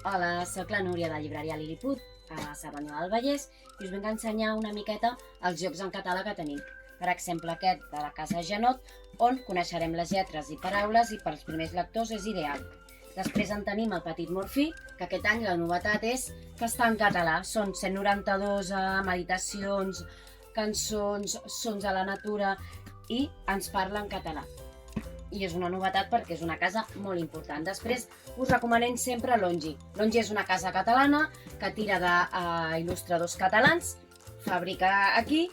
Hola, soc la Núria de Llibreria Lilliput, a Cerdanyola del Vallès, i us vinc a ensenyar una miqueta els jocs en català que tenim. Per exemple, aquest de la Casa Janot, on coneixerem les lletres i paraules i pels primers lectors és ideal. Després en tenim el Petit Morfí, que aquest any la novetat és que està en català. Són 192 meditacions, cançons, sons de la natura i ens parla en català. I és una novetat perquè és una casa molt important. Després us recomanem sempre l'Ongi. L'Ongi és una casa catalana que tira d'il·lustradors catalans, fabrica aquí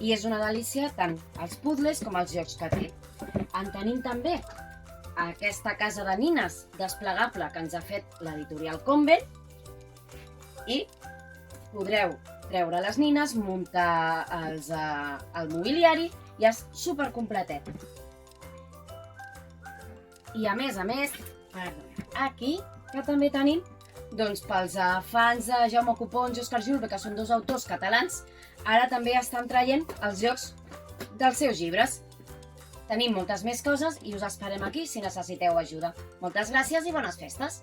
i és una delícia tant els puzzles com els jocs que té. En tenim també aquesta casa de nines desplegable que ens ha fet l'editorial Convent i podreu treure les nines, muntar el mobiliari i és supercompletet. I a més, aquí que també tenim pels fans de Jaume Copons i Òscar Julve, que són dos autors catalans, ara també estan traient els jocs dels seus llibres. Tenim moltes més coses i us esperem aquí si necessiteu ajuda. Moltes gràcies i bones festes!